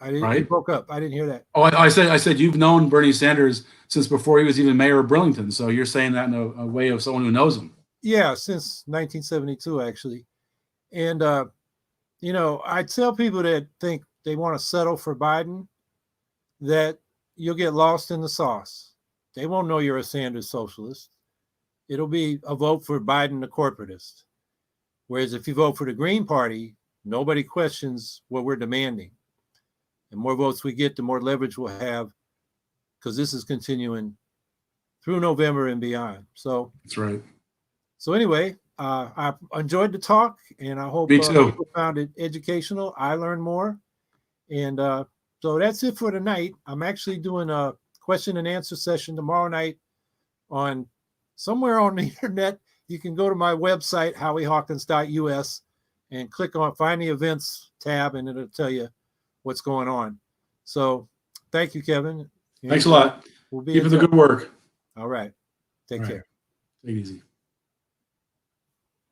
Right? You broke up. I didn't hear that. Oh, I said you've known Bernie Sanders since before he was even mayor of Burlington. So you're saying that in a way of someone who knows him. Yeah, since 1972, actually. And, you know, I tell people that think they want to settle for Biden that you'll get lost in the sauce. They won't know you're a Sanders socialist. It'll be a vote for Biden, the corporatist. Whereas if you vote for the Green Party, nobody questions what we're demanding. The more votes we get, the more leverage we'll have, because this is continuing through November and beyond. So that's right. So anyway, I enjoyed the talk, and I hope people found it educational. I learned more. And so that's it for tonight. I'm actually doing a question and answer session tomorrow night on somewhere on the internet. You can go to my website, howiehawkins.us, and click on find the events tab, and it'll tell you what's going on. So thank you, Kevin. Thanks a lot. We'll be Keep up the good work. All right. Take care. Take it easy.